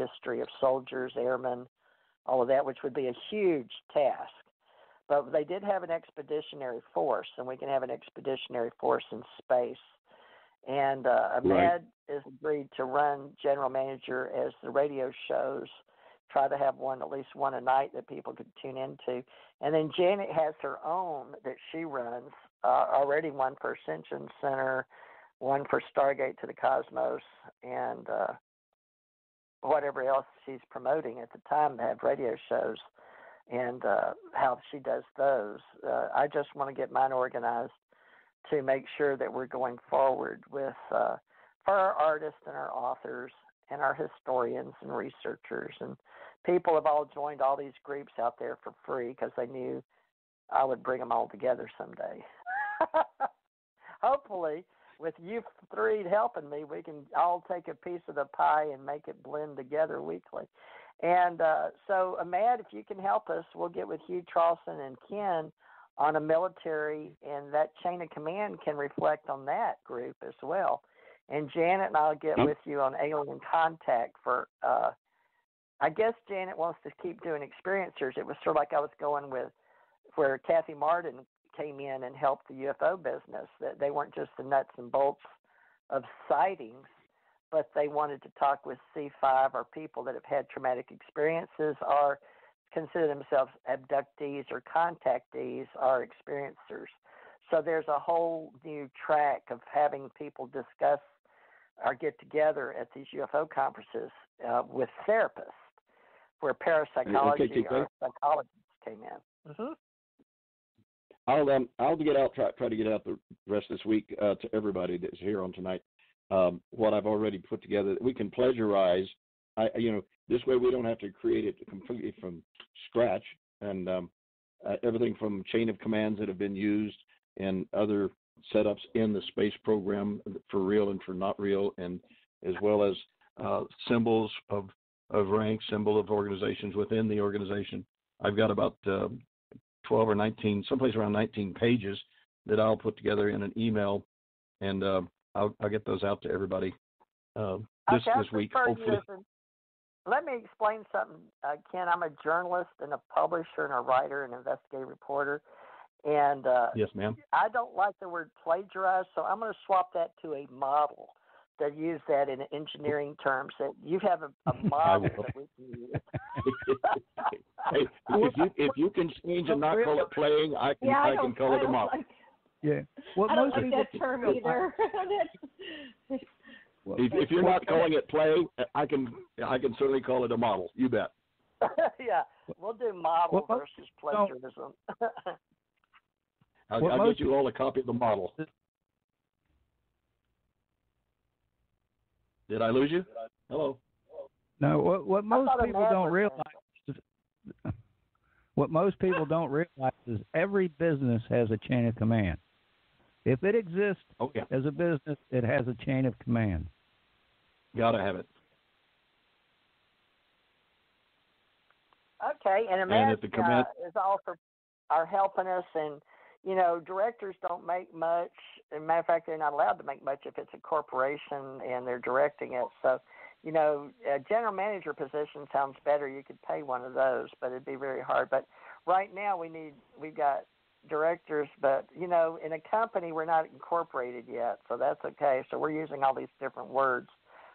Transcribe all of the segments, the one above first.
history of soldiers, airmen, all of that, which would be a huge task. But they did have an expeditionary force, and we can have an expeditionary force in space. And Ahmed is agreed to run general manager as the radio shows, try to have at least one a night that people could tune into. And then Janet has her own that she runs, already one for Ascension Center, one for Stargate to the Cosmos, and whatever else she's promoting at the time to have radio shows, and how she does those. I just want to get mine organized to make sure that we're going forward with, for our artists and our authors and our historians and researchers. And people have all joined all these groups out there for free because they knew I would bring them all together someday. Hopefully, with you three helping me, we can all take a piece of the pie and make it blend together weekly. And so, Ahmad, if you can help us, we'll get with Hugh Charleston and Ken on a military, and that chain of command can reflect on that group as well. And Janet and I'll get with you on alien contact for, I guess Janet wants to keep doing experiencers. It was sort of like I was going with where Kathy Martin came in and helped the UFO business, that they weren't just the nuts and bolts of sightings, but they wanted to talk with C5 or people that have had traumatic experiences or consider themselves abductees or contactees or experiencers. So there's a whole new track of having people discuss or get together at these UFO conferences with therapists, where parapsychology or psychologists came in. Mm-hmm. I'll get out, try to get out the rest of this week to everybody that's here on tonight. What I've already put together, we can plagiarize. This way we don't have to create it completely from scratch, and everything from chain of commands that have been used and other setups in the space program for real and for not real, and as well as symbols of rank, symbol of organizations within the organization. I've got about 12 or 19, someplace around 19 pages that I'll put together in an email, and I'll get those out to everybody this week, hopefully. Let me explain something, Ken. I'm a journalist and a publisher and a writer and investigative reporter. And yes, ma'am. I don't like the word plagiarize, so I'm going to swap that to a model, to use that in engineering terms. That you have a model that we can use. Hey, if you can change and not call it playing, I can call it a model. Yeah. I don't like that term either. If you're not calling it play, I can certainly call it a model. You bet. Yeah, we'll do model versus plagiarism. I'll get you all a copy of the model. Did I lose you? Hello. No. What most people don't realize. What most people don't realize is every business has a chain of command. If it exists as a business, it has a chain of command. Gotta have it. Okay, and Amanda is all are helping us, and directors don't make much. As a matter of fact, they're not allowed to make much if it's a corporation and they're directing it. So, a general manager position sounds better. You could pay one of those, but it'd be very hard. But right now we've got directors, but in a company we're not incorporated yet, so that's okay. So we're using all these different words,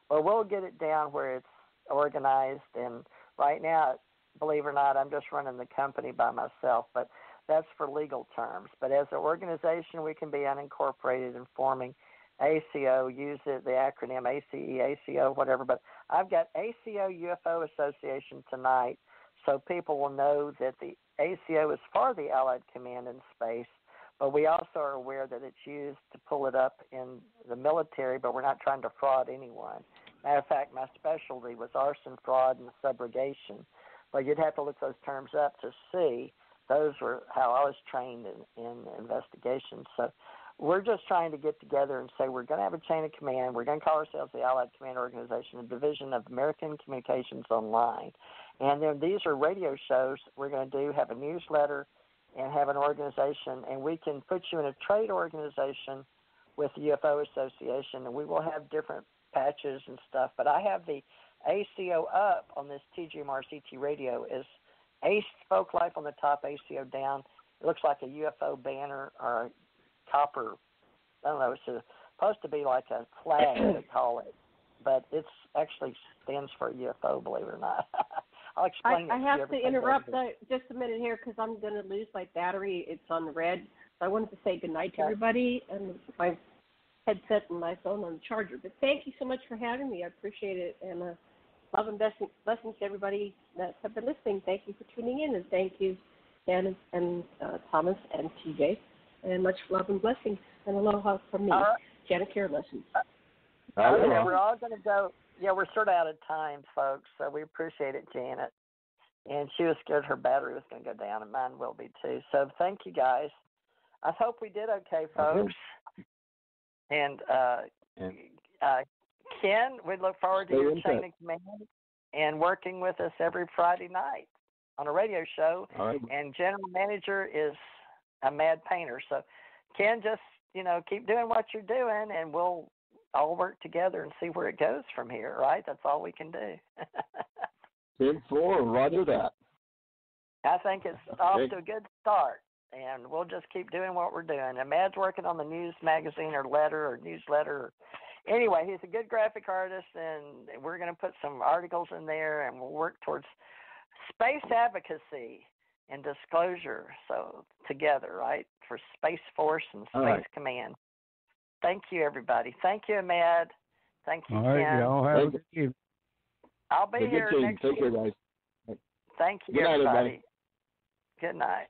but we'll get it down where it's organized. And right now, believe it or not, I'm just running the company by myself, but that's for legal terms. But as an organization, we can be unincorporated and forming ACO, use the acronym ACE, ACO, whatever. But I've got ACO UFO Association tonight, so people will know that the ACO is for the Allied Command in space, but we also are aware that it's used to pull it up in the military, but we're not trying to fraud anyone. Matter of fact, my specialty was arson, fraud, and subrogation. But you'd have to look those terms up to see. Those were how I was trained in investigation. So we're just trying to get together and say we're going to have a chain of command. We're going to call ourselves the Allied Command Organization, a division of American Communications Online. And then these are radio shows we're going to have a newsletter and have an organization, and we can put you in a trade organization with the UFO Association, and we will have different patches and stuff. But I have the ACO up on this TGMRCT radio is ACE Folk Life on the top, ACO down. It looks like a UFO banner or a copper, I don't know, it's supposed to be like a flag, they call it. But it's actually stands for a UFO, believe it or not. I'll explain it. I have to interrupt just a minute here because I'm going to lose my battery. It's on the red. So I wanted to say goodnight to everybody and my headset and my phone on the charger. But thank you so much for having me. I appreciate it. And love and blessings to everybody that have been listening. Thank you for tuning in. And thank you, Dan and Thomas and TJ. And much love and blessings. And aloha from me, Janet Care Lessons. Okay, we're all going to go. Yeah, we're sort of out of time, folks, so we appreciate it, Janet. And she was scared her battery was going to go down, and mine will be too. So thank you, guys. I hope we did okay, folks. And Ken, we look forward to your chain of command and working with us every Friday night on a radio show. Right. And general manager is a mad painter. So Ken, just, keep doing what you're doing, and we'll all work together and see where it goes from here, right? That's all we can do. 10-4, roger that. I think it's off to a good start, and we'll just keep doing what we're doing. And Mad's working on the news magazine or letter or newsletter. Anyway, he's a good graphic artist, and we're going to put some articles in there, and we'll work towards space advocacy and disclosure, so together, right, for Space Force and Space Command. Thank you, everybody. Thank you, Ahmed. Thank you, Ken. All right, y'all have a good evening. I'll be here next week. Take care, guys. Thank you, Good night, everybody. everybody. Good night.